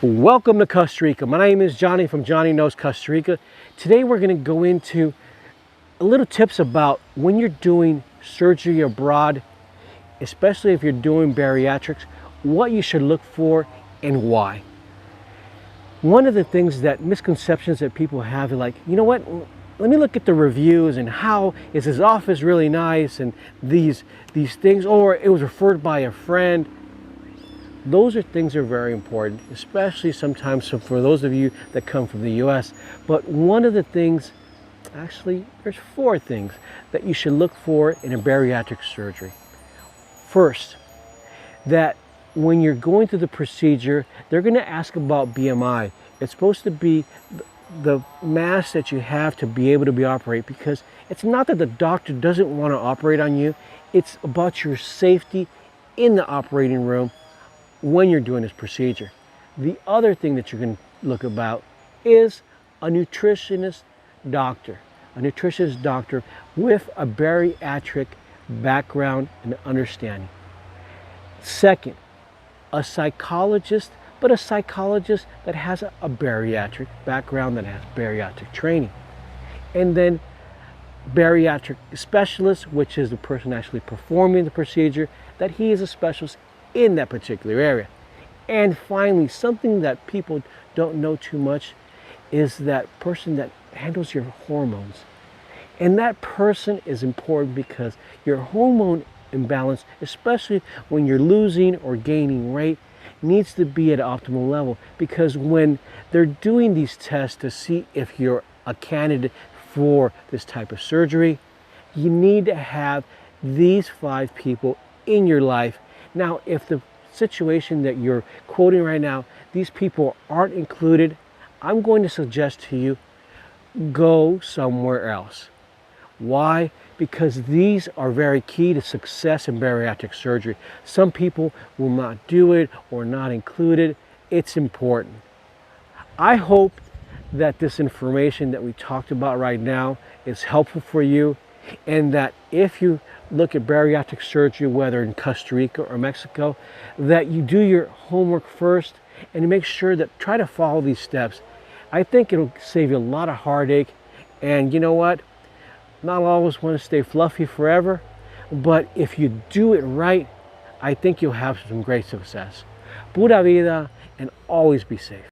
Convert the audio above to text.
Welcome to Costa Rica. My name is Johnny from Johnny Knows Costa Rica. Today we're going to go into a little tips about when you're doing surgery abroad, especially if you're doing bariatrics, what you should look for and why. One of the things that misconceptions that people have are like, you know what, let me look at the reviews and how is his office really nice and these things, or it was referred by a friend. Those are things that are very important, especially sometimes for those of you that come from the US. But one of the things, actually, there's 4 things that you should look for in a bariatric surgery. First, that when you're going through the procedure, they're going to ask about BMI. It's supposed to be the mass that you have to be able to operate, because it's not that the doctor doesn't want to operate on you, it's about your safety in the operating room when you're doing this procedure. The other thing that you're going to look about is a nutritionist doctor. A nutritionist doctor with a bariatric background and understanding. Second, a psychologist, but a psychologist that has a bariatric background, that has bariatric training. And then bariatric specialist, which is the person actually performing the procedure, that he is a specialist in that particular area. And finally, something that people don't know too much is that person that handles your hormones. And that person is important because your hormone imbalance, especially when you're losing or gaining weight, needs to be at an optimal level, because when they're doing these tests to see if you're a candidate for this type of surgery, you need to have these 5 people in your life. Now, if the situation that you're quoting right now, these people aren't included, I'm going to suggest to you, go somewhere else. Why? Because these are very key to success in bariatric surgery. Some people will not do it or not include it. It's important. I hope that this information that we talked about right now is helpful for you, and that if you look at bariatric surgery, whether in Costa Rica or Mexico, that you do your homework first and make sure that try to follow these steps. I think it'll save you a lot of heartache. And you know what? Not always want to stay fluffy forever, but if you do it right, I think you'll have some great success. Pura vida, and always be safe.